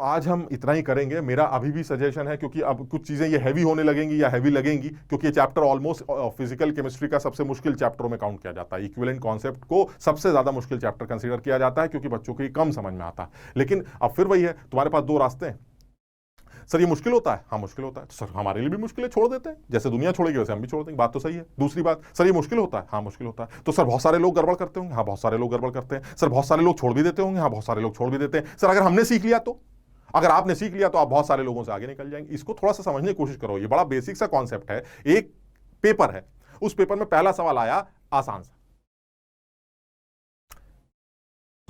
आज हम इतना ही करेंगे। मेरा अभी भी सजेशन है, क्योंकि अब कुछ चीजें ये हैवी होने लगेंगी या हैवी लगेंगी, क्योंकि ये चैप्टर ऑलमोस्ट फिजिकल केमिस्ट्री का सबसे मुश्किल चैप्टरों में काउंट किया जाता है। इक्विवेलेंट कॉन्सेप्ट को सबसे ज्यादा मुश्किल चैप्टर कंसीडर किया जाता है, क्योंकि बच्चों को ये कम समझ में आता है। लेकिन अब फिर वही है, तुम्हारे पास दो रास्ते हैं। सर ये मुश्किल होता है, हाँ मुश्किल होता है, तो सर हमारे लिए भी मुश्किल है, छोड़ देते हैं, जैसे दुनिया छोड़ेगी वैसे हम भी छोड़ देंगे, बात तो सही है। दूसरी बात, सर ये मुश्किल होता है, हाँ मुश्किल होता है, तो सर बहुत सारे लोग गड़बड़ करते होंगे, हाँ बहुत सारे लोग गड़बड़ करते हैं। सर बहुत सारे लोग छोड़ भी देते होंगे, हाँ बहुत सारे लोग छोड़ भी देते हैं। सर अगर हमने सीख लिया तो, अगर आपने सीख लिया तो आप बहुत सारे लोगों से आगे निकल जाएंगे। इसको थोड़ा सा समझने की कोशिश करो, ये बड़ा बेसिक सा कॉन्सेप्ट है। एक पेपर है, उस पेपर में पहला सवाल आया आसान सा,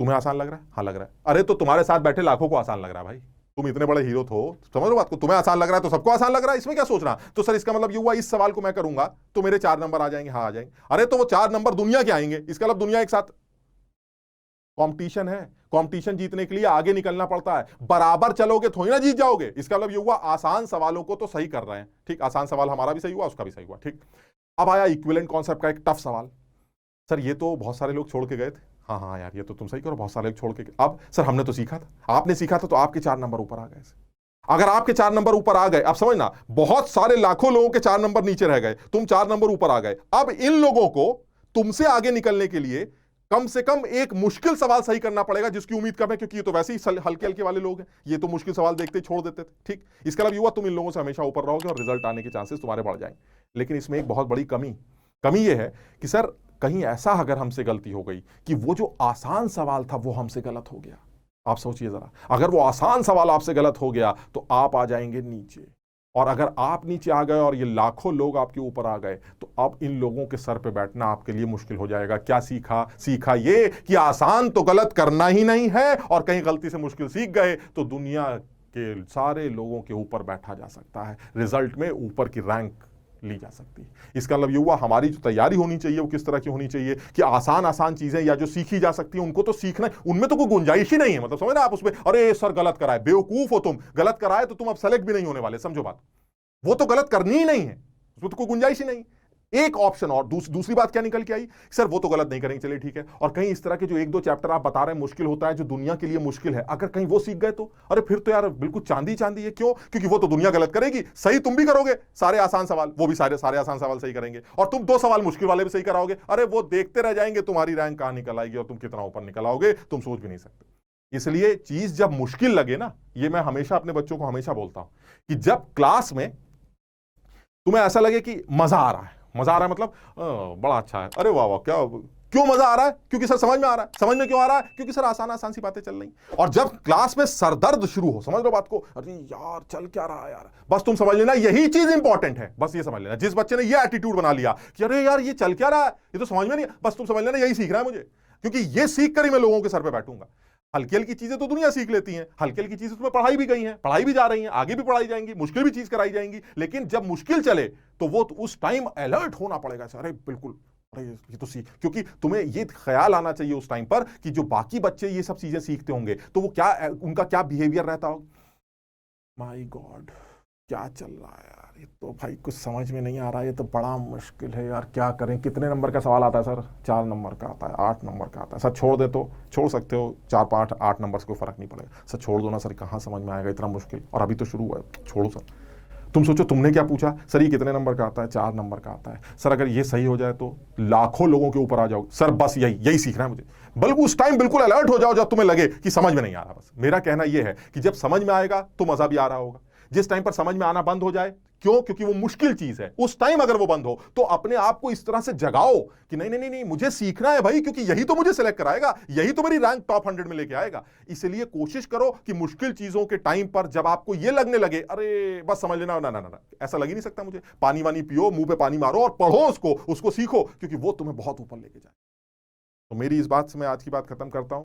तुम्हें आसान लग रहा है? हाँ लग रहा है। अरे तो तुम्हारे साथ बैठे लाखों को आसान लग रहा है भाई, तुम इतने बड़े हीरो हो, समझ लो बात को। तुम्हें आसान लग रहा है तो सबको आसान लग रहा है, इसमें क्या सोच रहा? तो सर इसका मतलब ये हुआ इस सवाल को मैं करूंगा तो मेरे 4 नंबर आ जाएंगे, हाँ आ जाएंगे। अरे तो वो 4 नंबर दुनिया के आएंगे, इसका मतलब दुनिया एक साथ। कंपटीशन है, कंपटीशन जीतने के लिए आगे निकलना पड़ता है, बराबर चलोगे थोड़ी ना जीत जाओगे। इसका मतलब ये हुआ आसान सवालों को तो सही कर रहे हैं, ठीक, आसान सवाल हमारा भी सही हुआ, उसका भी सही हुआ, ठीक। अब आया इक्विवेलेंट कॉन्सेप्ट का एक टफ सवाल। सर ये तो बहुत सारे लोग छोड़ के गए थे, हाँ हाँ यार ये तो तुम सही करो, बहुत सारे लोग छोड़ के गए। अब सर हमने तो सीखा था, आपने सीखा था तो आपके 4 नंबर ऊपर आ गए। अगर आपके 4 नंबर ऊपर आ गए, अब समझना, बहुत सारे लाखों लोगों के 4 नंबर नीचे रह गए, तुम 4 नंबर ऊपर आ गए। अब इन लोगों को तुमसे आगे निकलने के लिए कम से कम एक मुश्किल सवाल सही करना पड़ेगा, जिसकी उम्मीद कम है, क्योंकि ये तो वैसे ही हल्के हल्के वाले लोग हैं, ये तो मुश्किल सवाल देखते ही छोड़ देते थे, ठीक। इसका मतलब युवा तुम इन लोगों से हमेशा ऊपर रहोगे और रिजल्ट आने के चांसेस तुम्हारे बढ़ जाएंगे। लेकिन इसमें एक बहुत बड़ी कमी ये है कि सर कहीं ऐसा अगर हमसे गलती हो गई कि वो जो आसान सवाल था वो हमसे गलत हो गया, आप सोचिए जरा, अगर वो आसान सवाल आपसे गलत हो गया तो आप आ जाएंगे नीचे। और अगर आप नीचे आ गए और ये लाखों लोग आपके ऊपर आ गए, तो अब इन लोगों के सर पे बैठना आपके लिए मुश्किल हो जाएगा। क्या सीखा ये कि आसान तो गलत करना ही नहीं है, और कहीं गलती से मुश्किल सीख गए तो दुनिया के सारे लोगों के ऊपर बैठा जा सकता है, रिजल्ट में ऊपर की रैंक ली जा सकती है। इसका मतलब ये हुआ हमारी जो तैयारी होनी चाहिए वो किस तरह की होनी चाहिए कि आसान चीजें या जो सीखी जा सकती है उनको तो सीखना, उनमें तो कोई गुंजाइश ही नहीं है। मतलब समझ ना आप उसमें, अरे सर गलत कराए, बेवकूफ हो तुम, गलत कराए तो तुम अब सेलेक्ट भी नहीं होने वाले, समझो बात, वो तो गलत करनी ही नहीं है, उसमें तो कोई गुंजाइश ही नहीं। एक ऑप्शन और दूसरी बात क्या निकल के आई, सर वो तो गलत नहीं करेंगे, चलिए ठीक है। और कहीं इस तरह के जो 1-2 चैप्टर आप बता रहे हैं मुश्किल होता है, जो दुनिया के लिए मुश्किल है, अगर कहीं वो सीख गए तो अरे फिर तो यार बिल्कुल चांदी चांदी है। क्यों? क्योंकि वो तो दुनिया गलत करेगी, सही तुम भी करोगे, सारे आसान सवाल, वो भी सारे आसान सवाल सही करेंगे, और तुम 2 सवाल मुश्किल वाले भी सही कराओगे। अरे वो देखते रह जाएंगे तुम्हारी रैंक कहां निकल आएगी और तुम कितना ऊपर निकल आओगे, तुम सोच भी नहीं सकते। इसलिए चीज जब मुश्किल लगे ना, ये मैं हमेशा अपने बच्चों को हमेशा बोलता हूं कि जब क्लास में तुम्हें ऐसा लगे कि मजा आ रहा है, मतलब बड़ा अच्छा है, अरे वाह वाह क्या, क्यों मजा आ रहा है? क्योंकि सर समझ में आ रहा है। समझ में क्यों आ रहा है? क्योंकि सर आसान सी बातें चल रही। और जब क्लास में सरदर्द शुरू हो, समझ लो बात को, अरे यार चल क्या रहा है यार, बस तुम समझ लेना यही चीज इंपॉर्टेंट है, बस ये समझ लेना। जिस बच्चे ने ये एटीट्यूड बना लिया कि अरे यार ये चल क्या रहा है, ये तो समझ में नहीं, बस तुम समझ लेना यही सीख रहा है मुझे, क्योंकि ये सीख कर ही मैं लोगों के सर पे बैठूंगा। हल्की हल्की चीजें तो दुनिया सीख लेती हैं, हल्की हल्की चीजें तुम्हें पढ़ाई भी गई हैं, पढ़ाई भी जा रही हैं, आगे भी पढ़ाई जाएंगी, मुश्किल भी चीज कराई जाएंगी। लेकिन जब मुश्किल चले तो वो उस टाइम अलर्ट होना पड़ेगा, अरे बिल्कुल, अरे ये तो सीख, क्योंकि तुम्हें ये ख्याल आना चाहिए उस टाइम पर कि जो बाकी बच्चे ये सब चीजें सीखते होंगे तो वो क्या, उनका क्या बिहेवियर रहता होगा। माय गॉड क्या चल रहा है यार, ये तो भाई कुछ समझ में नहीं आ रहा है, ये तो बड़ा मुश्किल है यार, क्या करें। कितने नंबर का सवाल आता है सर? 4 नंबर का आता है, 8 नंबर का आता है। सर छोड़ दे तो छोड़ सकते हो, 4, 5, 8 नंबर से कोई फर्क नहीं पड़ेगा। सर छोड़ दो ना सर, कहाँ समझ में आएगा इतना मुश्किल, और अभी तो शुरू हुआ है, छोड़ो सर। तुम सोचो तुमने क्या पूछा, सर ये कितने नंबर का आता है? 4 नंबर का आता है। सर अगर ये सही हो जाए तो लाखों लोगों के ऊपर आ जाओ। सर बस यही सीखना है मुझे। बल्कि उस टाइम बिल्कुल अलर्ट हो जाओ जब तुम्हें लगे कि समझ में नहीं आ रहा। बस मेरा कहना यह है कि जब समझ में आएगा तो मजा भी आ रहा होगा। जिस टाइम पर समझ में आना बंद हो जाए, क्यों? क्योंकि वो मुश्किल चीज है, उस टाइम अगर वो बंद हो तो अपने आप को इस तरह से जगाओ कि नहीं नहीं नहीं, मुझे सीखना है भाई, क्योंकि यही तो मुझे सिलेक्ट कराएगा, यही तो मेरी रैंक टॉप 100 में लेके आएगा। इसलिए कोशिश करो कि मुश्किल चीजों के टाइम पर जब आपको ये लगने लगे अरे बस समझ लेना, ना ना ना, ऐसा लग ही नहीं सकता मुझे, पानी वानी पियो, मुंह पे पानी मारो और पढ़ो उसको सीखो, क्योंकि वो तुम्हें बहुत ऊपर लेके जाए। तो मेरी इस बात से मैं आज की बात खत्म करता हूं।